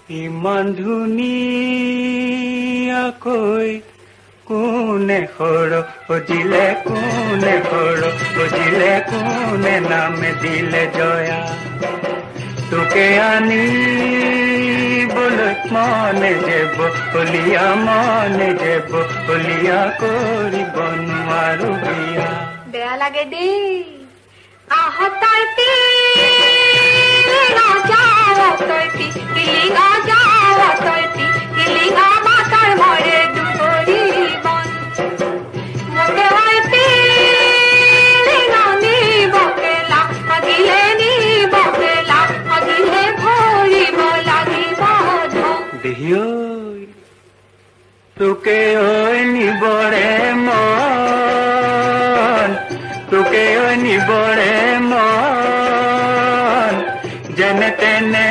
ইমান ধুনীয়াকৈ কোনে সৰ সজিলে কোনে সৰ সজিলে কোনে নামে দিলে জয়া তোকে আনিবলৈ মনে যাব মনে যাব বলিয়া কৰিব নোৱাৰো বিয়া বেয়া লাগে দেই আহতাৰ তোকে ঐ নিবৰে মন তোকে ঐ নিবৰে মন যেনে তেনে